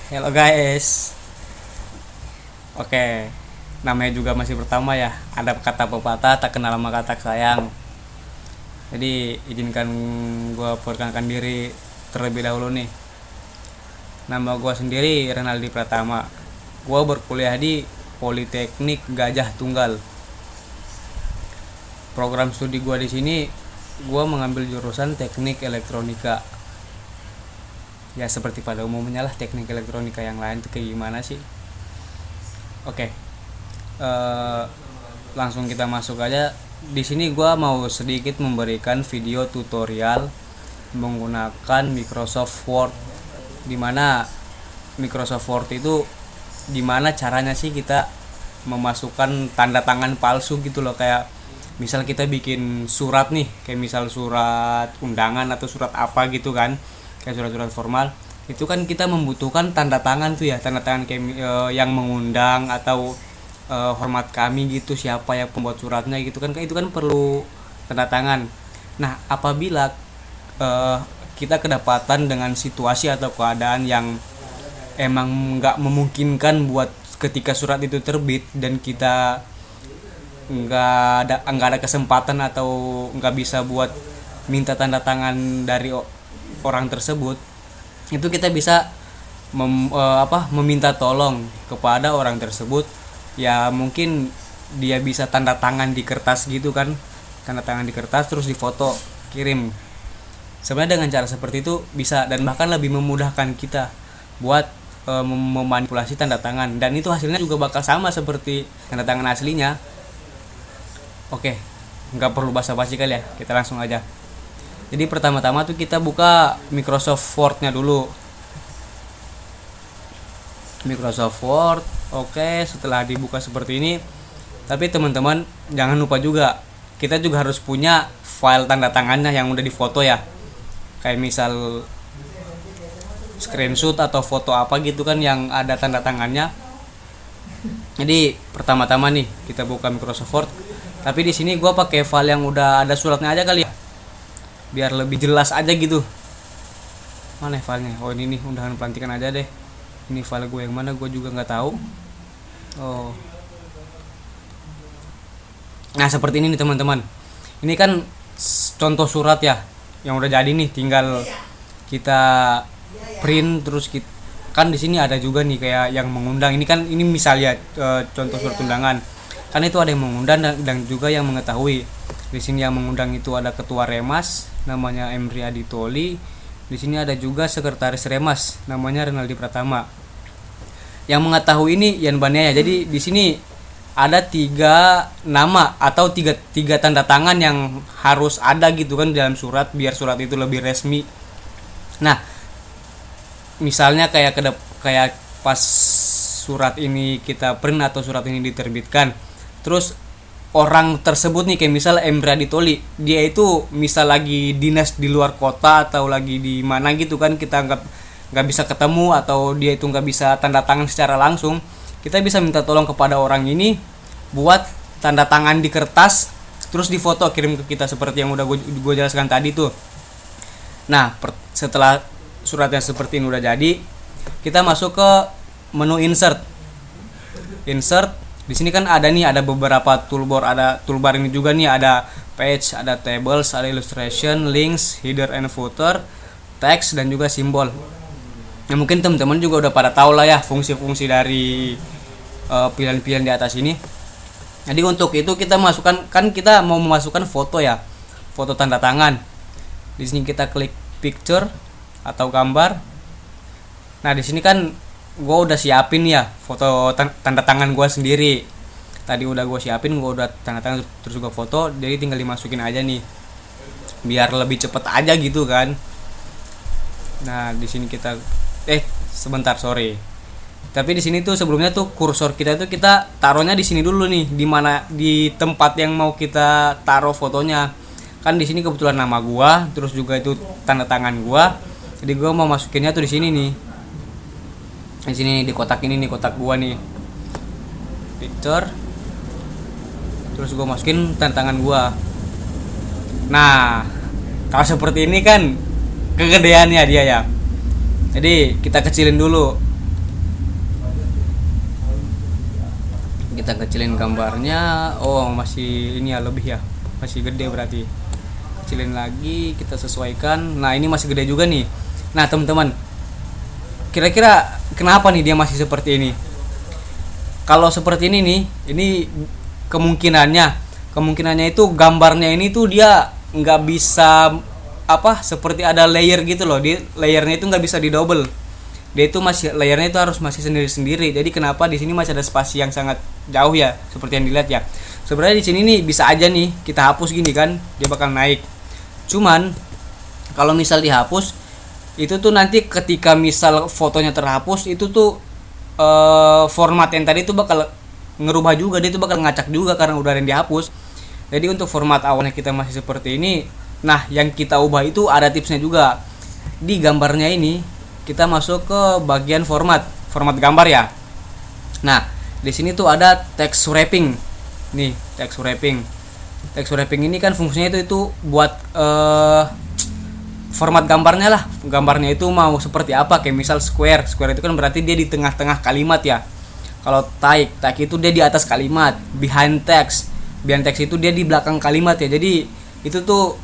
Hello guys. Oke, namanya juga masih pertama ya. Ada kata pepatah tak kenal maka tak sayang. Jadi izinkan gue perkenalkan diri terlebih dahulu nih. Nama gue sendiri Renaldi Pratama. Gue berkuliah di Politeknik Gajah Tunggal. Program studi gue di sini, gue mengambil jurusan Teknik Elektronika. Ya seperti pada umumnya lah, teknik elektronika yang lain tuh kayak gimana sih. Oke, eh, langsung kita masuk aja. Di sini gua mau sedikit memberikan video tutorial menggunakan Microsoft Word, dimana Microsoft Word itu gimana caranya sih kita memasukkan tanda tangan palsu gitu loh. Kayak misal kita bikin surat nih, kayak misal surat undangan atau surat apa gitu kan, kayak surat-surat formal. Itu kan kita membutuhkan tanda tangan tuh ya, tanda tangan kayak yang mengundang atau hormat kami gitu, siapa yang pembuat suratnya gitu kan, itu kan perlu tanda tangan. Nah, apabila eh, kita kedapatan dengan situasi atau keadaan yang emang nggak memungkinkan buat ketika surat itu terbit, dan kita nggak ada kesempatan atau nggak bisa buat minta tanda tangan dari orang tersebut, itu kita bisa meminta tolong kepada orang tersebut. Ya mungkin dia bisa tanda tangan di kertas gitu kan, tanda tangan di kertas terus difoto kirim. Sebenarnya dengan cara seperti itu bisa, dan bahkan lebih memudahkan kita buat memanipulasi tanda tangan, dan itu hasilnya juga bakal sama seperti tanda tangan aslinya. Oke, nggak perlu basa-basi kali ya, kita langsung aja. Jadi pertama-tama tuh kita buka Microsoft Word-nya dulu. Microsoft Word. Oke, setelah dibuka seperti ini, tapi teman-teman jangan lupa juga, kita juga harus punya file tanda tangannya yang udah difoto ya. Kayak misal screenshot atau foto apa gitu kan yang ada tanda tangannya. Jadi pertama-tama nih kita buka Microsoft Word. Tapi di sini gua pakai file yang udah ada suratnya aja kali ya, biar lebih jelas aja gitu. Mana filenya? Oh ini nih, undangan pelantikan aja deh. Ini file gue yang mana, gue juga nggak tahu. Oh, nah seperti ini nih teman-teman. Ini kan contoh surat ya, yang udah jadi nih. Tinggal kita print terus kan di sini ada juga nih kayak yang mengundang. Ini kan ini misalnya contoh surat undangan. Kan itu ada yang mengundang dan juga yang mengetahui. Di sini yang mengundang itu ada ketua Remas, namanya Emri Aditoli. Di sini ada juga sekretaris Remas, namanya Renaldi Pratama. Yang mengetahui ini Yan Baniaya. Jadi di sini ada 3 nama atau tiga tanda tangan yang harus ada gitu kan dalam surat, biar surat itu lebih resmi. Nah, misalnya kayak pas surat ini kita print atau surat ini diterbitkan, terus orang tersebut nih kayak misal Emri Aditoli, dia itu misal lagi dinas di luar kota atau lagi di mana gitu kan, kita nggak bisa ketemu atau dia itu nggak bisa tanda tangan secara langsung, kita bisa minta tolong kepada orang ini buat tanda tangan di kertas terus difoto kirim ke kita seperti yang udah gue jelaskan tadi tuh. Nah, setelah suratnya seperti ini udah jadi, kita masuk ke menu insert. Di sini kan ada beberapa toolbar, ada toolbar ini juga nih, ada page, ada tables, ada illustration, links, header and footer, text, dan juga simbol. Nah, mungkin teman-teman juga udah pada tahu lah ya fungsi-fungsi dari pilihan-pilihan di atas ini. Jadi untuk itu kita masukkan, kan kita mau memasukkan foto ya, foto tanda tangan. Di sini kita klik picture atau gambar. Nah, di sini kan gue udah siapin ya foto tanda tangan gue sendiri. Tadi udah gue siapin, gue udah tanda tangan terus juga foto. Jadi tinggal dimasukin aja nih, biar lebih cepet aja gitu kan. Nah, di sini kita sebentar, sorry. Tapi di sini tuh sebelumnya tuh kursor kita tuh kita taruhnya di sini dulu nih, di mana di tempat yang mau kita taruh fotonya. Kan di sini kebetulan nama gua, terus juga itu tanda tangan gua. Jadi gua mau masukinnya tuh di sini nih. Di sini di kotak ini nih, kotak gua nih. Picture. Terus gua masukin tanda tangan gua. Nah, kalau seperti ini kan kegedeannya dia ya. Jadi kita kecilin dulu. Kita kecilin gambarnya. Oh, masih ini ya, lebih ya, masih gede berarti. Kecilin lagi, kita sesuaikan. Nah, ini masih gede juga nih. Nah, teman-teman, kira-kira kenapa nih dia masih seperti ini? Kalau seperti ini nih, ini kemungkinannya itu gambarnya ini tuh dia nggak bisa apa, seperti ada layer gitu loh. Di layernya itu nggak bisa di double. Dia itu masih layernya itu harus masih sendiri-sendiri. Jadi kenapa di sini masih ada spasi yang sangat jauh ya, seperti yang dilihat ya. Sebenarnya di sini nih bisa aja nih kita hapus gini kan, dia bakal naik. Cuman kalau misal dihapus, itu tuh nanti ketika misal fotonya terhapus, itu tuh format yang tadi tuh bakal ngerubah juga, dia tuh bakal ngacak juga karena udah ada yang dihapus. Jadi untuk format awalnya kita masih seperti ini. Nah, yang kita ubah itu ada tipsnya juga. Di gambarnya ini kita masuk ke bagian format gambar ya. Nah, di sini tuh ada text wrapping. Nih, text wrapping. Text wrapping ini kan fungsinya itu buat format gambarnya lah. Gambarnya itu mau seperti apa, kayak misal square. Square itu kan berarti dia di tengah-tengah kalimat ya. Kalau tag itu dia di atas kalimat. Behind text itu dia di belakang kalimat ya. Jadi itu tuh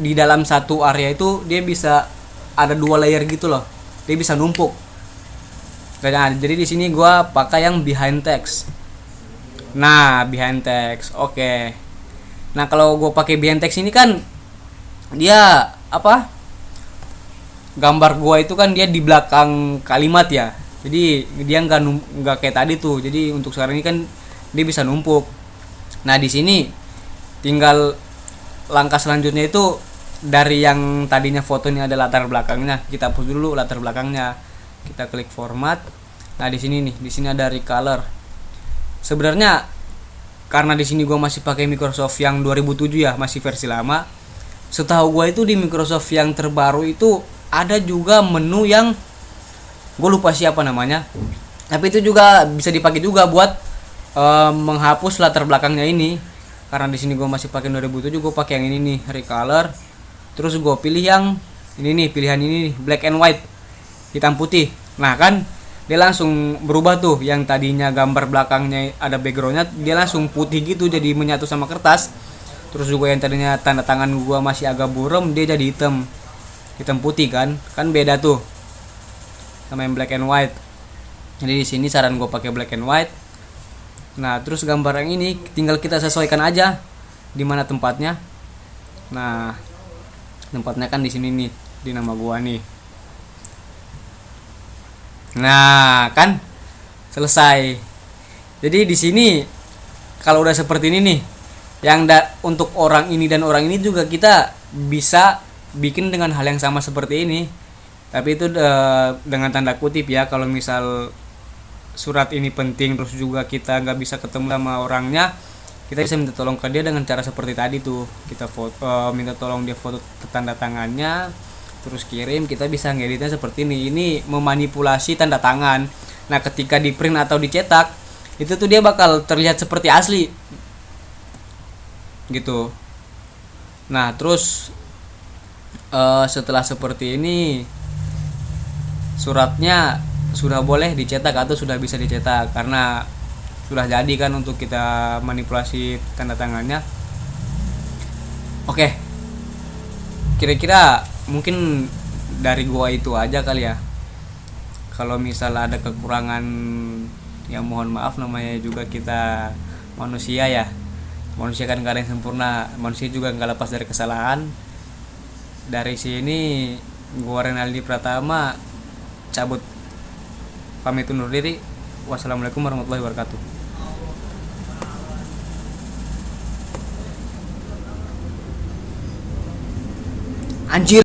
di dalam satu area itu dia bisa ada 2 layer gitu loh. Dia bisa numpuk. Nah, jadi di sini gua pakai yang behind text. Nah, behind text. Oke. Nah, kalau gua pakai behind text ini kan dia apa? Gambar gua itu kan dia di belakang kalimat ya. Jadi dia nggak kayak tadi tuh. Jadi untuk sekarang ini kan dia bisa numpuk. Nah, di sini tinggal langkah selanjutnya itu dari yang tadinya fotonya ada latar belakangnya, kita hapus dulu latar belakangnya. Kita klik format. Nah, di sini nih, di sini ada recolor. Sebenarnya karena di sini gua masih pakai Microsoft yang 2007 ya, masih versi lama. Setahu gua itu di Microsoft yang terbaru itu ada juga menu yang gue lupa siapa namanya. Tapi itu juga bisa dipakai juga buat menghapus latar belakangnya ini. Karena di sini gue masih pakai 2007, gue pakai yang ini nih, recolor. Terus gue pilih yang ini nih, pilihan ini nih, black and white, hitam putih. Nah kan dia langsung berubah tuh, yang tadinya gambar belakangnya ada backgroundnya, dia langsung putih gitu, jadi menyatu sama kertas. Terus juga yang tadinya tanda tangan gue masih agak buram, dia jadi hitam putih kan beda tuh sama yang black and white. Jadi di sini saran gue pakai black and white. Nah, terus gambar yang ini tinggal kita sesuaikan aja di mana tempatnya. Nah, tempatnya kan di sini nih, di nama gua nih. Nah, kan selesai. Jadi di sini kalau udah seperti ini nih, yang untuk orang ini dan orang ini juga kita bisa bikin dengan hal yang sama seperti ini. Tapi itu dengan tanda kutip ya, kalau misal surat ini penting terus juga kita nggak bisa ketemu sama orangnya, kita bisa minta tolong ke dia dengan cara seperti tadi tuh. Kita minta tolong dia foto tanda tangannya, terus kirim. Kita bisa ngeditnya seperti ini memanipulasi tanda tangan. Nah, ketika di print atau dicetak itu tuh dia bakal terlihat seperti asli gitu. Nah, terus setelah seperti ini suratnya sudah boleh dicetak atau sudah bisa dicetak, karena sudah jadi kan untuk kita manipulasi tanda tangannya. Oke, kira-kira mungkin dari gua itu aja kali ya. Kalau misal ada kekurangan ya mohon maaf, namanya juga kita manusia ya. Manusia kan gak ada yang sempurna, manusia juga gak lepas dari kesalahan. Dari sini gua Renaldi Pratama cabut, pamit undur diri. Wassalamualaikum warahmatullahi wabarakatuh. Anjir.